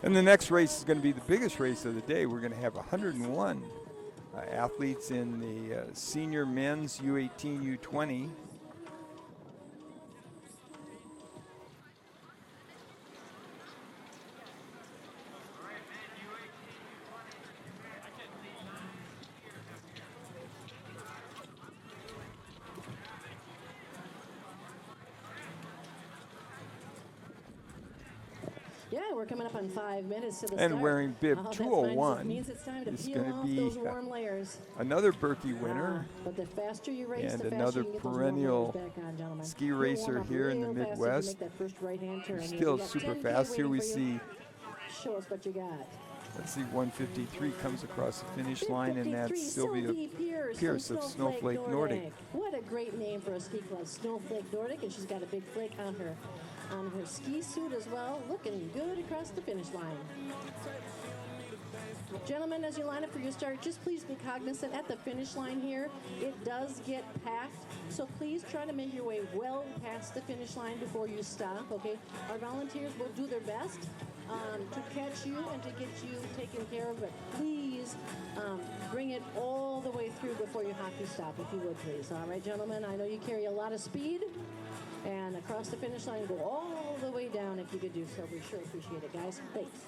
And the next race is going to be the biggest race of the day. We're going to have 101 athletes in the senior men's U18, U20. Yeah, we're coming up on 5 minutes to the And start. wearing bib That's 201 fine. It means it's time to is peel going to off be those warm layers. another Berkey winner But the faster you race, and the faster another you can get those warm perennial layers back on, gentlemen. ski You'll racer warm up here in the real fast if you Midwest. make that first right-hand turn. Still We got super 10K fast. Here waiting we for you. see, Show us what you got. let's see, 153 comes across the finish line, and that's Sylvia Pierce of Snowflake Nordic. What a great name for a ski club, Snowflake Nordic, and she's got a big flake on her ski suit as well, looking good across the finish line. Gentlemen, as you line up for your start, just please be cognizant at the finish line here. It does get packed, so please try to make your way well past the finish line before you stop, okay? Our volunteers will do their best to catch you and to get you taken care of, but please bring it all the way through before you hockey stop, if you would, please. All right, gentlemen, I know you carry a lot of speed, and across the finish line, go all the way down if you could do so. We sure appreciate it, guys. Thanks.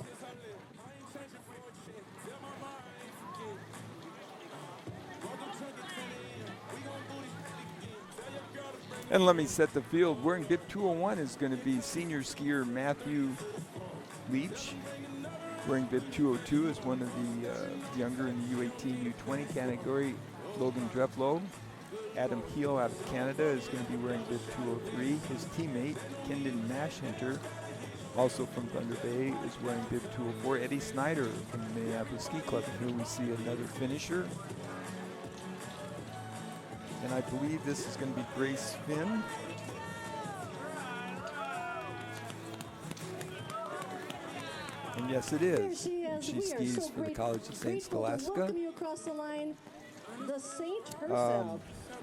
And let me set the field. Wearing bib 201 is going to be senior skier Matthew Leach. Wearing bib 202 is one of the younger in the U18, U20 category, Logan Dreflo. Adam Heel out of Canada is going to be wearing bib 203. His teammate, Kendon Mashhinter, also from Thunder Bay, is wearing bib 204. Eddie Snyder from the Minneapolis Ski Club. And here we see another finisher. And I believe this is going to be Grace Finn. And yes, it is. She skis for the College of St. Scholastica.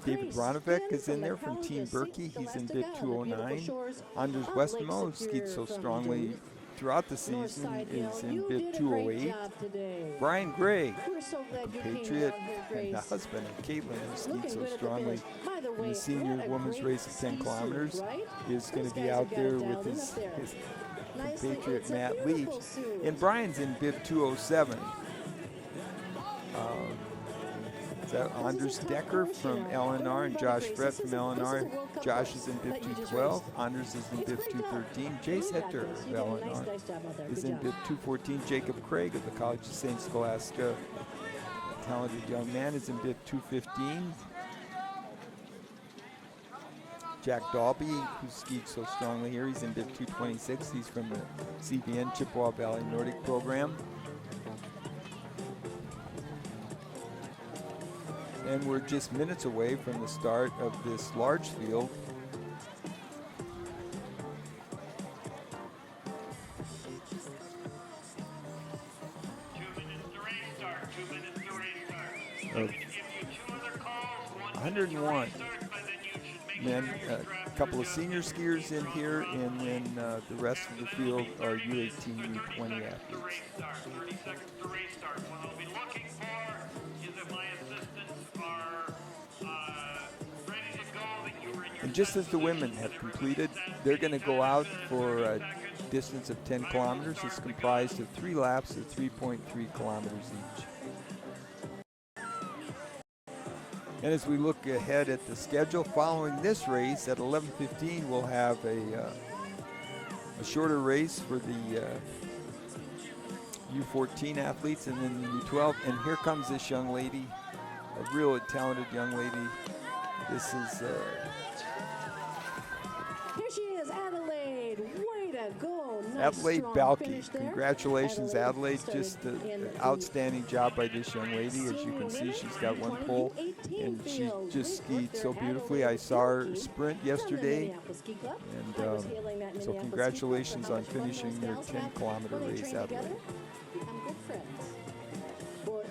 David Bronovic is in there from Team Berkey. He's in bib 209. Anders Westmo skied so strongly throughout the season is in bib 208. Brian Gray, compatriot and the husband of Caitlin, who skied so strongly in the senior women's race of 10 kilometers, is going to be out there with his compatriot Matt Leach. And Brian's in bib 207. Is that Anders Decker from LNR and Josh Brett from LNR? Josh is in bib 212. Anders is in bib 213. Jace Hetter of LNR is in bib 214. Jacob Craig of the College of St. Scholastica, a talented young man, is in bib 215. Jack Dalby, who skied so strongly here, he's in bib 226. He's from the CVN Chippewa Valley Nordic program. And we're just minutes away from the start of this large field. Of 101 men, a couple of senior skiers in here, and then the rest of the field are U18, U20 athletes. And just as the women have completed, they're going to go out for a distance of 10 kilometers. It's comprised of 3 laps of 3.3 kilometers each. And as we look ahead at the schedule, following this race at 11:15, we'll have a shorter race for the U14 athletes and then the U12. And here comes this young lady, a real talented young lady. This is here she is, Adelaide. Way to go. Nice Adelaide Balke. Congratulations, Adelaide. Started Just an in outstanding job by this young lady. As you can see, she's got 1 pole, and she just skied so beautifully. I saw her sprint yesterday, and so congratulations on finishing your 10-kilometer race, Adelaide. Become good friends. For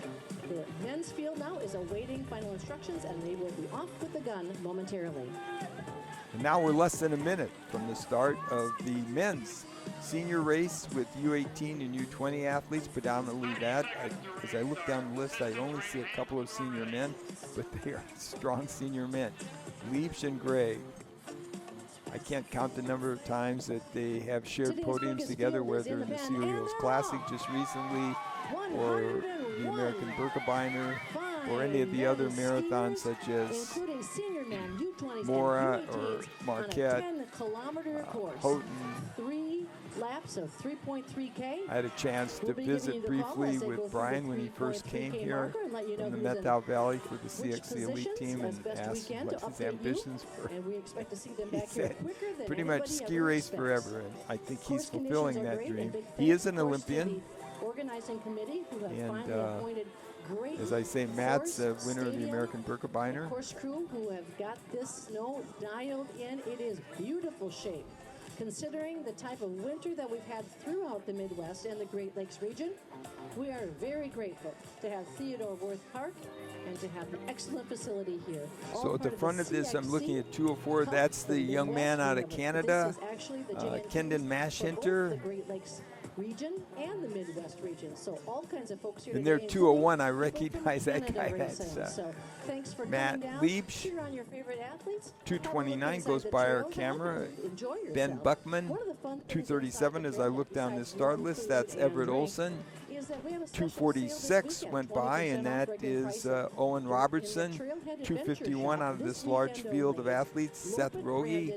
the men's field now is awaiting final instructions, and they will be off with the gun momentarily. And now we're less than a minute from the start of the men's senior race with U18 and U20 athletes, predominantly that. As I look down the list, I only see a couple of senior men, but they are strong senior men. Leach and Gray. I can't count the number of times that they have shared podiums together, whether in the Seal Hills Classic just recently, or the American Birkebeiner, or any of the other marathons such as Mora or Marquette, Houghton. 3 laps of 3.3K. I had a chance to visit briefly with Brian when he first came here from the Methow Valley for the CXC Elite team and asked what his ambitions were. He said, pretty much ski race forever, and I think he's fulfilling that dream. He is an Olympian, and as I say, Matt's the winner of the American Birkebeiner. Course crew who have got this snow dialed in. It is beautiful shape. Considering the type of winter that we've had throughout the Midwest and the Great Lakes region, we are very grateful to have Theodore Worth Park and to have the excellent facility here. So at the front of this, I'm looking at 204. That's the young man out of Canada, Kendon Mashinter. The Great Lakes region and the Midwest region. So all kinds of folks here. And they're 201. I recognize that guy. That's so thanks for Matt Leach. 229 goes by our camera. Ben Buckman, 237 as I look down this start list. That's Everett Olson. 246 went by, and that is Owen Robertson. 251 out of this large field of athletes, Seth Rogie.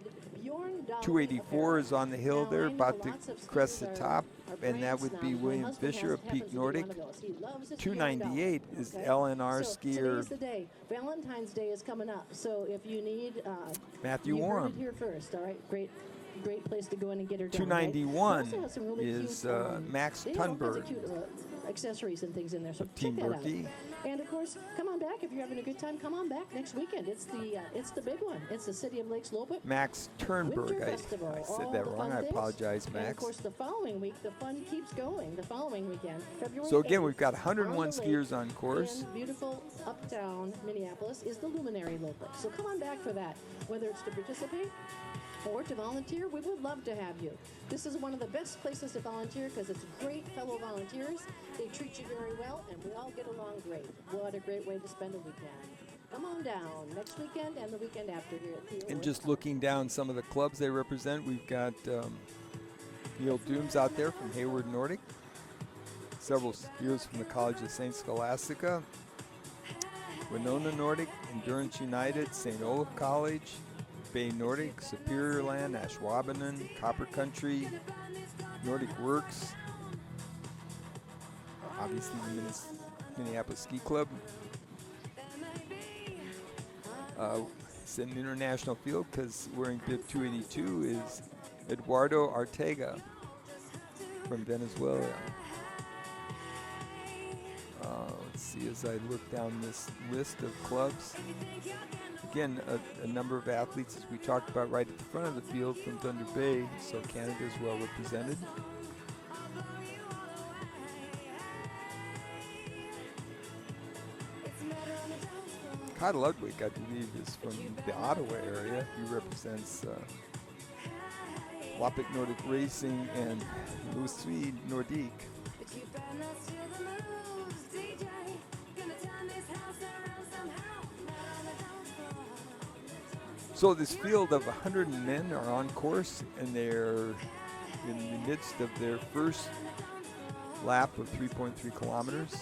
284 is on the hill there, about to crest the top, and that would be William Fisher of Peak Nordic. 298 is LNR skier. Today's the day. Valentine's Day is coming up, so if you need Matthew you Warren. heard it here first. All right, great place to go in and get her done. 291 right? Really is cute, Max they have all kinds Thunberg. of cute, accessories and things in there, so Team check that Berkey. out. And of course, come on back if you're having a good time. Come on back next weekend. It's the big one. It's the City of Lakes Lopet Max Turnberg. Winter I Festival. said that All the wrong. fun I things. apologize, And Max. of course, the following week, the fun keeps going. The following weekend, February So again, 8th, we've got on 101 the skiers lake on course. in beautiful uptown Minneapolis is the Luminary Lopet. So come on back for that. Whether it's to participate or to volunteer, we would love to have you. This is one of the best places to volunteer because it's great fellow volunteers. They treat you very well, and we all get along great. What a great way to spend a weekend. Come on down next weekend and the weekend after here at Theodore. And just looking down some of the clubs they represent, we've got Neil Dooms out there from Hayward Nordic, several skiers from the College of St. Scholastica, Winona Nordic, Endurance United, St. Olaf College, Bay Nordic, Superior Land, Ashwaubenon, Copper Country, Nordic Works, obviously the Minneapolis Ski Club. It's an international field because wearing bib 282 is Eduardo Arteaga from Venezuela. Let's see as I look down this list of clubs. Again, a number of athletes, as we talked about, right at the front of the field from Thunder Bay, so Canada is well represented. Kyle Ludwig, I believe, is from the Ottawa area. He represents Wapik Nordic Racing and Louis Nordique. So this field of 100 men are on course, and they're in the midst of their first lap of 3.3 kilometers.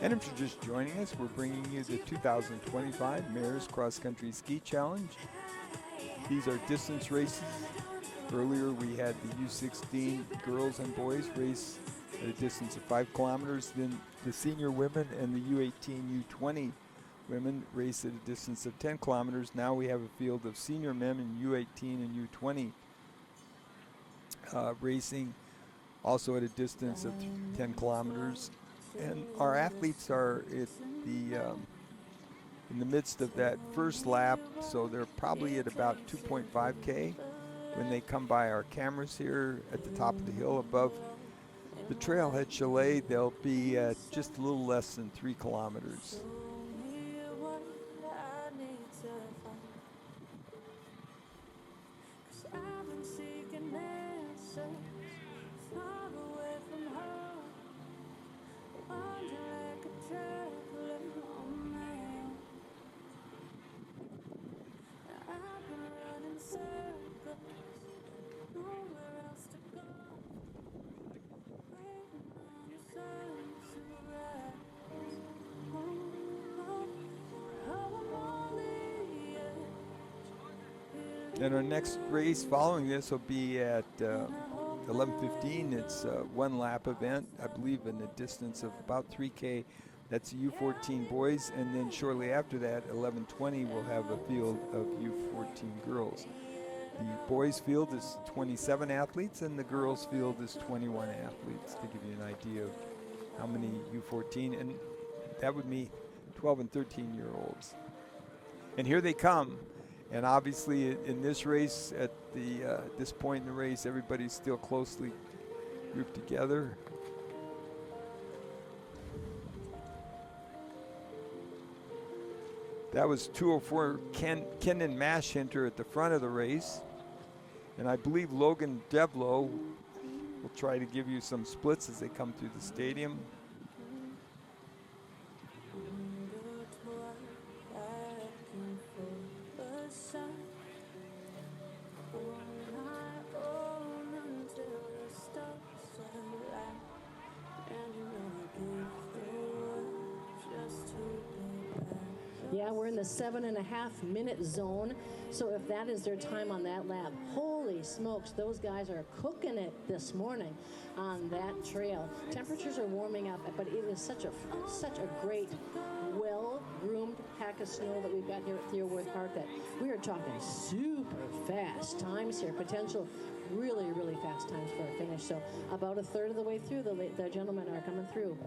And if you're just joining us, we're bringing you the 2025 Mayor's Cross Country Ski Challenge. These are distance races. Earlier we had the U16 girls and boys race at a distance of 5 kilometers. Then the senior women and the U18, U20 women race at a distance of 10 kilometers. Now we have a field of senior men in U18 and U20 racing also at a distance of 10 kilometers. And our athletes are at the in the midst of that first lap, so they're probably at about 2.5K when they come by our cameras here at the top of the hill above the Trailhead Chalet. They'll be at just a little less than 3 kilometers. And our next race following this will be at 11:15. It's a one-lap event, I believe, in a distance of about 3K. That's U14 boys, and then shortly after that, 11:20, we'll have a field of U14 girls. The boys field is 27 athletes, and the girls field is 21 athletes, to give you an idea of how many U14, and that would mean 12 and 13-year-olds. And here they come. And obviously in this race, at this point in the race, everybody's still closely grouped together. That was 204 Kenan Mashhinter at the front of the race. And I believe Logan Devlo will try to give you some splits as they come through the stadium. Yeah, we're in the 7.5 minute zone. So if that is their time on that lap, holy smokes, those guys are cooking it this morning on that trail. Temperatures are warming up, but it is such a great, well-groomed pack of snow that we've got here at Theo Wirth Park that we are talking super fast times here. Potential really, really fast times for a finish. So about a third of the way through, the gentlemen are coming through.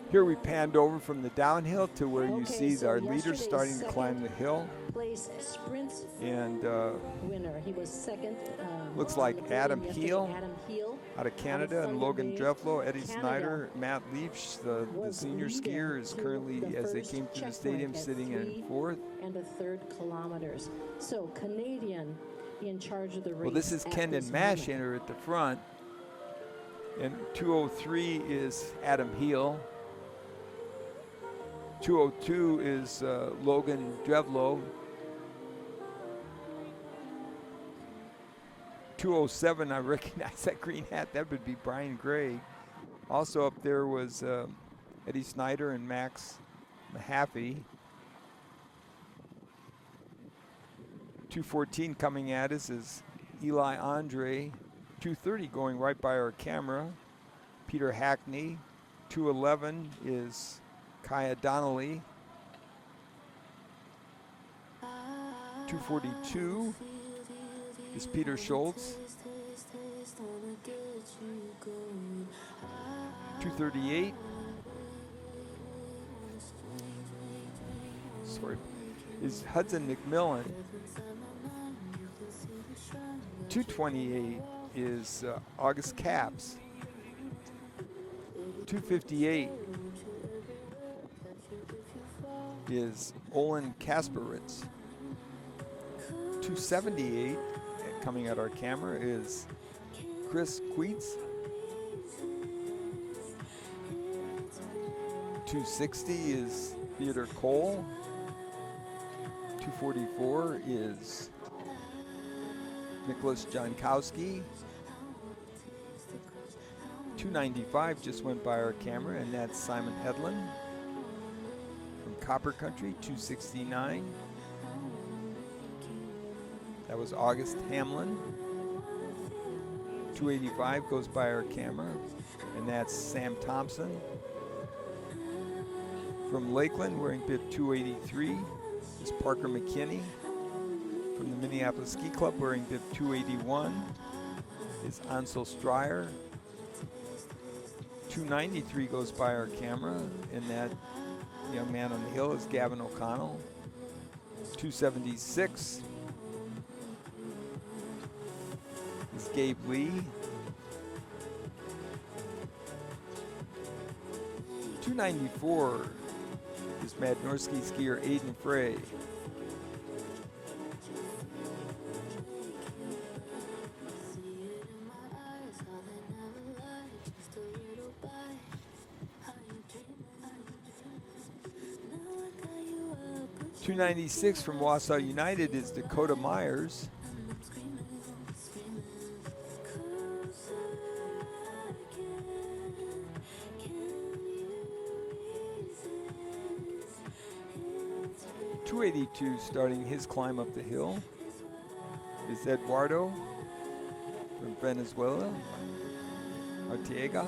Here we panned over from the downhill to where you see so our leaders starting to climb the hill. Place sprints And winner. He was second. looks like Adam Heel Adam Heel out of Canada, and Logan Drevlo, Eddie Snyder, Matt Leach, the senior skier, is currently, as they came through the stadium, sitting in 4th. And a third kilometers. So Canadian in charge of the race. Well, this is Kenan Mashhinter at the front. And 203 is Adam Heel. 202 is Logan Drevlo. 207, I recognize that green hat. That would be Brian Gray. Also up there was Eddie Snyder and Max Mahaffey. 214 coming at us is Eli Andre. 230 going right by our camera, Peter Hackney. 211 is Kaya Donnelly. 242 is Peter Schultz. 238 is Hudson McMillan. 228 is August Capps. 258 is Olin Kasperitz. 278, coming at our camera, is Chris Queets. 260 is Theodore Cole. 244 is Nicholas Jankowski. 295 just went by our camera, and that's Simon Hedlund from Copper Country. 269. That was August Hamlin. 285 goes by our camera, and that's Sam Thompson. From Lakeland, wearing bib 283, is Parker McKinney. From the Minneapolis Ski Club, wearing bib 281, is Ansel Stryer. 293 goes by our camera, and that young man on the hill is Gavin O'Connell. 276 is Gabe Lee. 294 is Madnorski skier Aiden Frey. .296 from Wausau United is Dakota Myers. .282 starting his climb up the hill is Eduardo from Venezuela, Arteaga.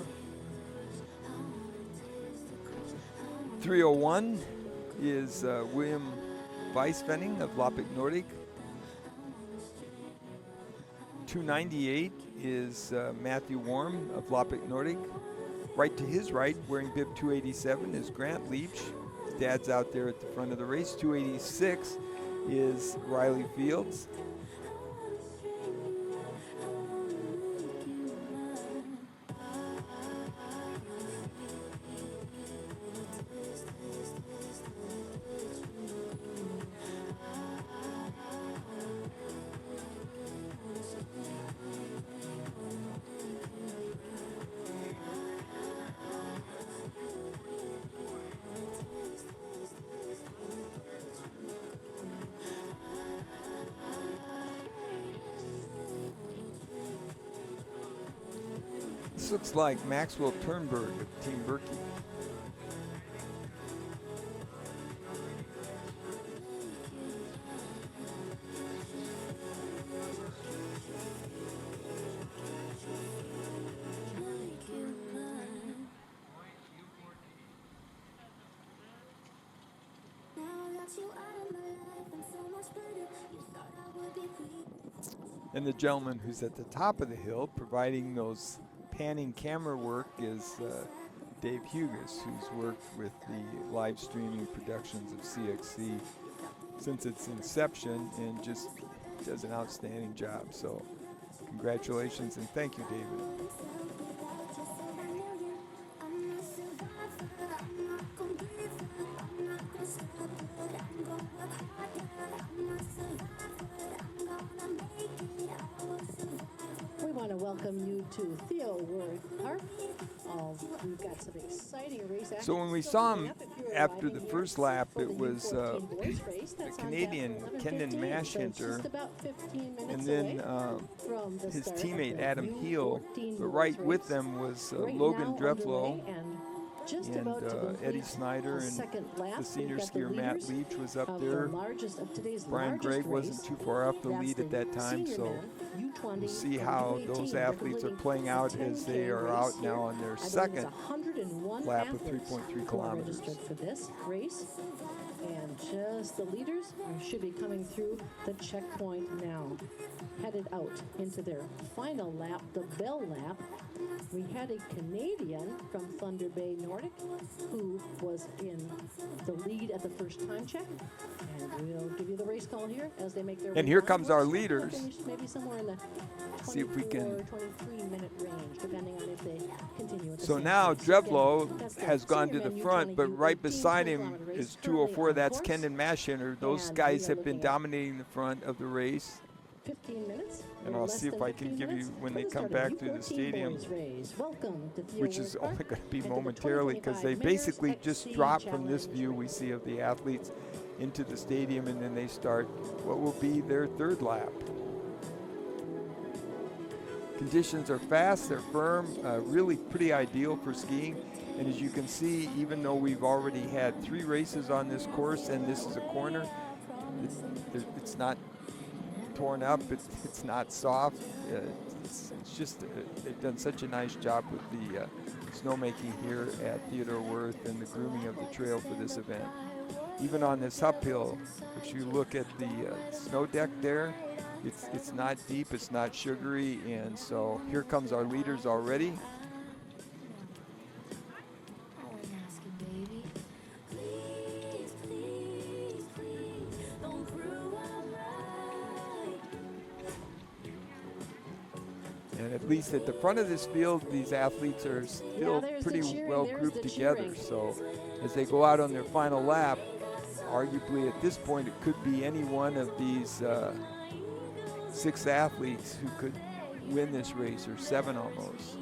301 is William Weisvenning of Lopik Nordic. 298 is Matthew Warm of Lopik Nordic. Right to his right, wearing bib 287, is Grant Leach. His dad's out there at the front of the race. 286 is Riley Fields. This looks like Maxwell Turnberg of Team Berkey. And the gentleman who's at the top of the hill providing those panning camera work is Dave Hugas, who's worked with the live streaming productions of CXC since its inception and just does an outstanding job. So congratulations and thank you, David. We want to welcome you to Theo Ward Park. We've got some exciting race action. So when we saw him after the first lap, it was the Canadian Kendon Mashhinter, and then his teammate Adam Heel, but right with them was Logan Drevlo and Eddie Snyder, and the senior skier Matt Leach was up there. Brian Gregg wasn't too far off the lead at that time, so we'll see how those athletes are playing out as they are out now on their second lap of 3.3 kilometers. For this race. And just the leaders should be coming through the checkpoint now. Headed out into their final lap, the bell lap. We had a Canadian from Thunder Bay Nordic who was in the lead at the first time check. And we'll give you the race call here as they make their way. And here down. comes our leaders. Maybe somewhere in the See if we can 23-minute range, depending on if they continue at the So same now pace. Drevlo has gone to the front, but right beside him is 204. That's Kendon Mashhinter. Those guys have been dominating the front of the race. 15 minutes. And or I'll less see if than I can 15 give you minutes when for they the come start of back through the U14 stadium, boys race. Welcome to Theo which is Ward only Park going to be and to the momentarily because they 2025 Mayor's basically just XC drop from this Challenge view we race. see of the athletes into the stadium, and then they start what will be their third lap. Conditions are fast, they're firm, really pretty ideal for skiing. And as you can see, even though we've already had 3 races on this course and this is a corner, it's not torn up, it's not soft. It's just, they've done such a nice job with the snowmaking here at Theodore Wirth and the grooming of the trail for this event. Even on this uphill, if you look at the snow deck there, it's not deep, it's not sugary, and so here comes our leaders already. And at least at the front of this field, these athletes are still pretty well grouped together. So as they go out on their final lap, arguably at this point it could be any one of these 6 athletes who could win this race, or 7 almost.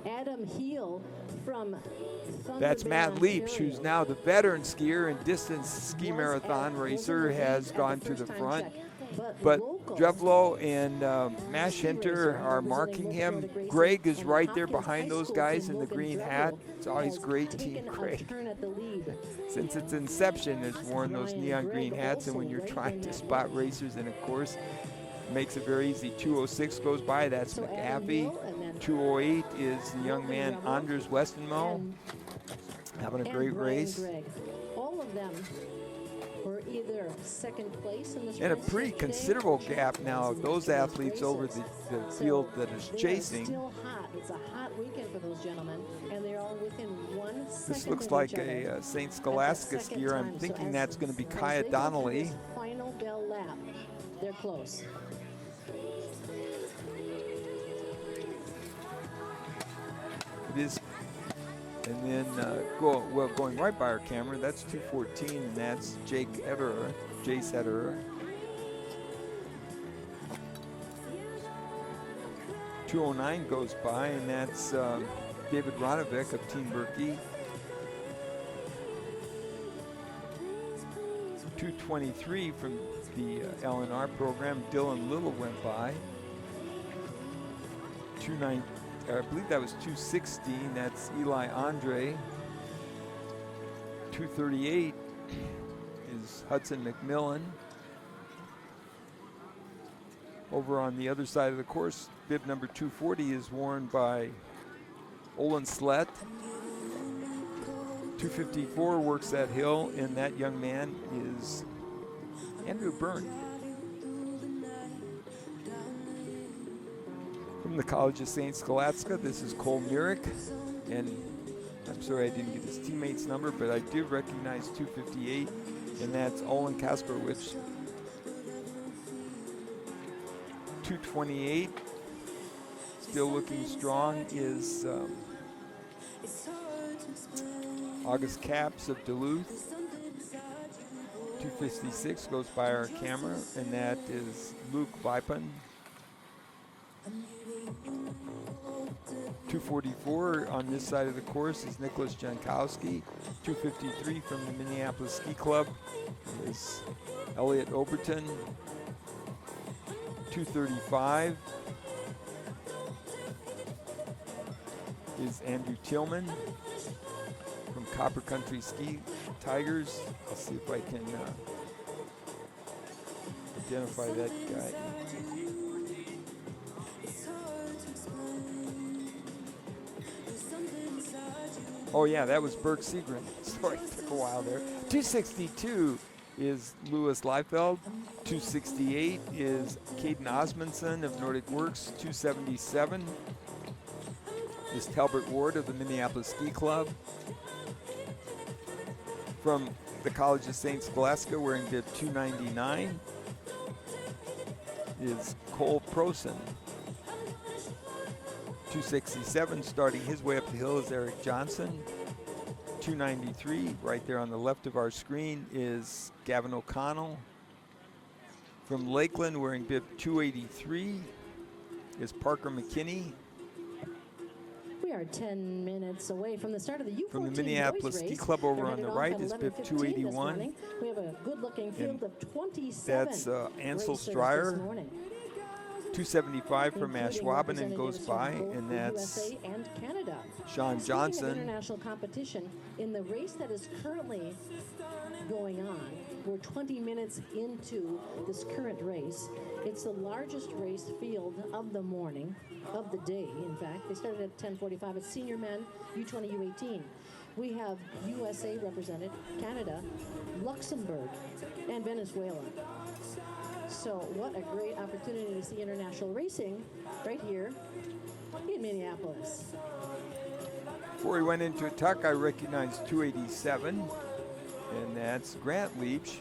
Adam Heel from Thunder That's Bay, Matt Leach, Ontario. who's now the veteran skier and distance ski marathon racer, has gone to the front. But Drevlo and Mash Hinter are marking him. Greg is right there behind those guys in the green hat. It's always great team Greg. Since its inception has worn those neon green hats, and when you're trying to spot racers in a course, it makes it very easy. 206 goes by, that's McAfee. 208 is the young man Anders Westenmo, having a great race. All of them were either second place in this And a race pretty today. considerable gap now of those athletes over the field that is They are chasing. still hot. It's a hot weekend for those gentlemen, and they're all within 1 second. This looks of like each other. a St. That's the Scholastica second skier. I'm time. So thinking as- that's going to be as Kaya they go through Donnelly. this Final bell lap. They're close. It is. And then going right by our camera, that's 214, and that's Jace Ederer. 209 goes by, and that's David Ronovic of Team Berkey. 223 from the LNR program, Dylan Little went by. I believe that was 216, that's Eli Andre. 238 is Hudson McMillan. Over on the other side of the course, bib number 240 is worn by Olin Slett. 254 works that hill, and that young man is Andrew Byrne. From the College of St. Scholastica, this is Cole Myrick, and I'm sorry I didn't get his teammate's number, but I do recognize 258, and that's Olin Kasperwich. 228, still looking strong, is August Capps of Duluth. 256 goes by our camera, and that is Luke Vipin. 244 on this side of the course is Nicholas Jankowski. 253 from the Minneapolis Ski Club is Elliot Oberton. 235 is Andrew Tillman from Copper Country Ski Tigers. I'll see if I can identify that guy. Oh yeah, that was Burke Segrin. Sorry, it took a while there. 262 is Louis Leifeld. 268 is Caden Osmondson of Nordic Works. 277 is Talbert Ward of the Minneapolis Ski Club. From the College of St. Scholastica, wearing bib 299, is Cole Prosen. 267, starting his way up the hill, is Eric Johnson. 293, right there on the left of our screen, is Gavin O'Connell From Lakeland, wearing bib 283, is Parker McKinney. We are 10 minutes away from the start of the U14 From the Minneapolis boys Ski race. Club over They're on the headed right off is at bib 11:15 this 281. morning. We have a good-looking field of 27 That's Ansel racers this Stryer. morning, 275 from including Ashwaubenon goes representatives by, from both and the that's USA and Canada. Sean Speaking Johnson. of international competition, in the race that is currently going on, we're 20 minutes into this current race. It's the largest race field of the morning, of the day, in fact. They started at 10:45. It's senior men, U20, U18. We have USA represented, Canada, Luxembourg, and Venezuela. So what a great opportunity to see international racing right here in Minneapolis. Before he went into a tuck, I recognized 287, and that's Grant Leach.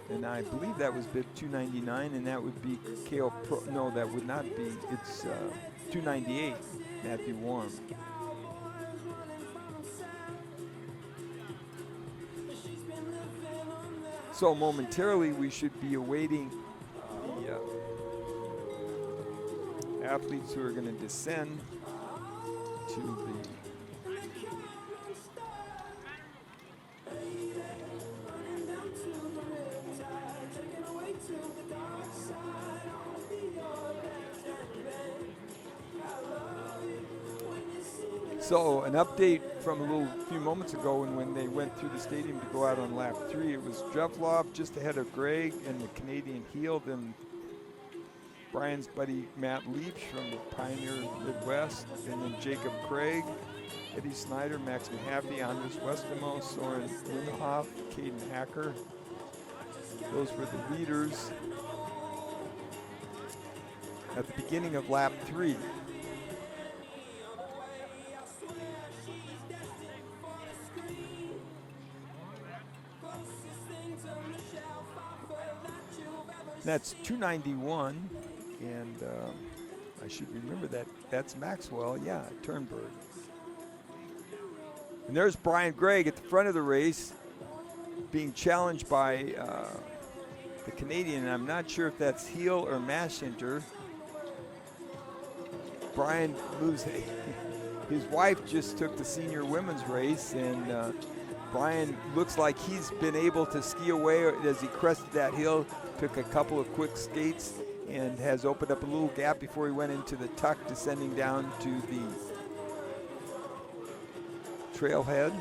And I believe that was bib 299, and that would be Kale Pro. No, that would not be. It's 298, Matthew Warm. So momentarily, we should be awaiting the athletes who are going to descend to the So an update from a few moments ago when they went through the stadium to go out on lap 3. It was Drevlov just ahead of Greg and the Canadian heel, then Brian's buddy Matt Leach from the Pioneer Midwest, and then Jacob Craig, Eddie Snyder, Max Mahaffey, Anders Westermo, Soren Lindhoff, Caden Hacker. Those were the leaders at the beginning of lap 3. That's 291, and I should remember that. That's Maxwell, yeah, Turnberg. And there's Brian Gregg at the front of the race being challenged by the Canadian. I'm not sure if that's Heel or Maschinter. Brian moves. His wife just took the senior women's race, and Brian looks like he's been able to ski away as he crested that hill, took a couple of quick skates, and has opened up a little gap before he went into the tuck, descending down to the trailhead.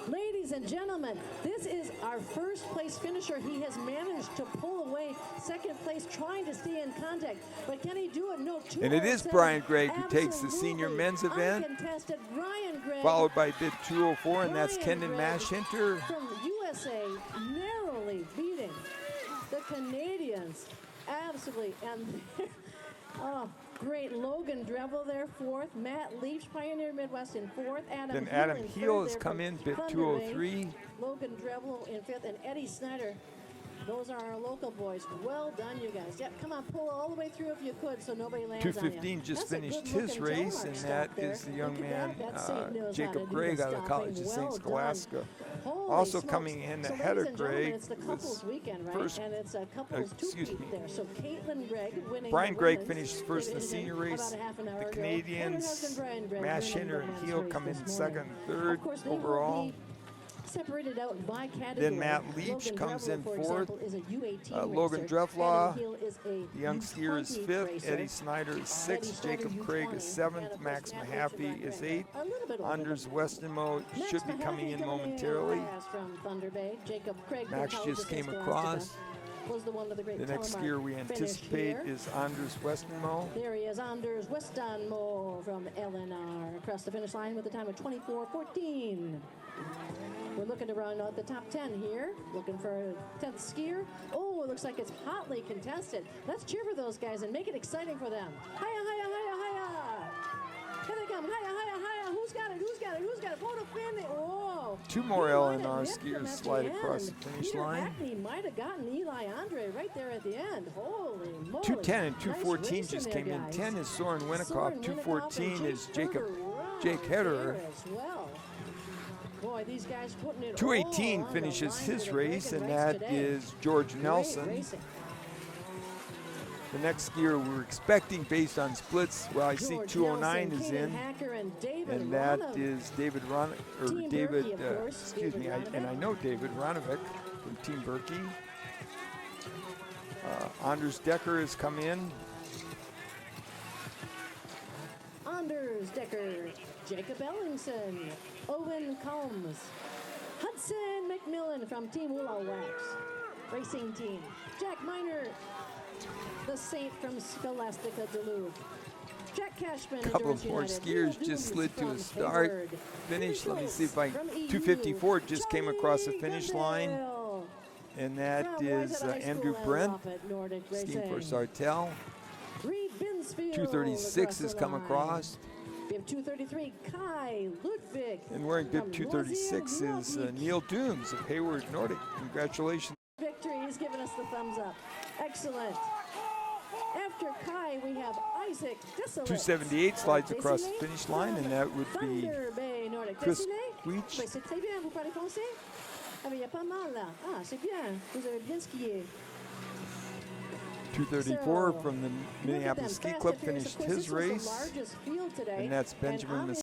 Ladies and gentlemen, this is our first place finisher. He has managed to pull away second place, trying to stay in contact. But can he do it? No. And it is Brian Gregg who takes the senior men's event, uncontested. Brian Gregg, followed by bib 204, and that's Brian Kendon Gregg Maschinter. from USA, narrowly beating the Canadians. Absolutely. And oh, great. Logan Drevel there, fourth. Matt Leach, Pioneer Midwest, in fourth. Then Adam in Heel third has there come from in, bib Thunder Bay. 203. Logan Drevel in fifth, and Eddie Snyder. Those are our local boys. Well done, you guys. Yep, come on, pull all the way through if you could so nobody lands on you. 215 just That's a finished good-looking his race, telemark and stop that there. is the young Look at man, that. That Saint knows how to Jacob do Gregg the out of the College of stopping. St. Well Scholastica. done. Holy Also smokes. coming in So ahead ladies of and gentlemen, Gregg it's the was couples weekend, right? first, And it's a couples excuse two-peat me. there. So Caitlin Gregg winning Brian the Gregg women's finished first in the division senior about race. a half an hour The ago. And her Canadians, husband, Brian Gregg, Maschinter winning the and men's Heel race come in this second morning. and third Of course, they overall. will be separated out by category. Then Matt Leach Logan comes Drevel, in for fourth. example, is a U18 Logan racer. Dreflaw, Adam Heel is a The young skier is U20 fifth. racer. Eddie Snyder is Eddie sixth. Snyder, Jacob Craig U20. is seventh. And of Max course, Mahaffey is eighth. A little bit older Anders than Westermo Max should be coming Mahaffey in momentarily. last from Thunder Bay. Jacob Craig from Max College just of came St. across. Scholastica was the one with the great The next telemark skier we finish anticipate here. is Anders Westermo. There he is, Anders Westanmo from LNR, across the finish line with a time of 24:14. We're looking to run out the top 10 here, looking for a 10th skier. Oh, it looks like it's hotly contested. Let's cheer for those guys and make it exciting for them. Hiya, hiya, hiya, hiya. Here they come. Hiya, hiya, hiya. Who's got it? Who's got it? Who's got it? Photo fin. Oh. Two more He might have LNR nipped him skiers at the slide across the end. finish Peter line. Hackney might have gotten Eli Andre right there at the end. Holy moly. 2:10 and Nice 2:14 racing just there, came in. guys. 10 is Soren Soren Winnicott. Winnicott 2:14 and is Jake Hetterer Hetterer. as well. Boy, these guys putting it 2:18 all on finishes the line his for the race, Dragon and race that today. is George Great Nelson. racing. The next skier we're expecting based on splits, well, I see George 209 Nelson, is Kanan in, Hacker, and David and that Ronov. is David Team David, Berkey, of course, excuse David me, and I Ronavik. know David Ronovic from Team Berkey. Anders Decker has come in. Anders Decker, Jacob Ellingson, Owen Combs, Hudson McMillan from Team Willow Wax Racing Team, Jack Miner, the Saint from Scholastica Duluth, Jack Cashman, A couple Endurance of more United, skiers Neil just Dooms slid to a from start. Hayward, Finish. Let me see if I. From EU, 254 just came across the Johnny finish line, Gundale and that from is Whitehead High Andrew School and Brent, Moffat Nordic skiing for Racing. Sartell. Reed Binsfield 236 across has the come line. across. We have 233, Kai Ludwig. And wearing bib from 236 Loisiel is Nordic. Neil Dooms of Hayward Nordic. Congratulations. Victory, he's giving us the thumbs up. Excellent. After Kai, we have Isaac Desilets. 278 slides across the Desilets finish line, from and that would be Thunder Bay Nordic. Chris Desilets? Weech. Ben, c'est très bien, vous parlez français? Ah, mais il y a pas mal là. Ah, c'est bien. Vous avez bien skié. 234 So, from the Look at them, Minneapolis Ski fast Club and furious. finished Of course, his this was the race. largest field today, And that's Benjamin obviously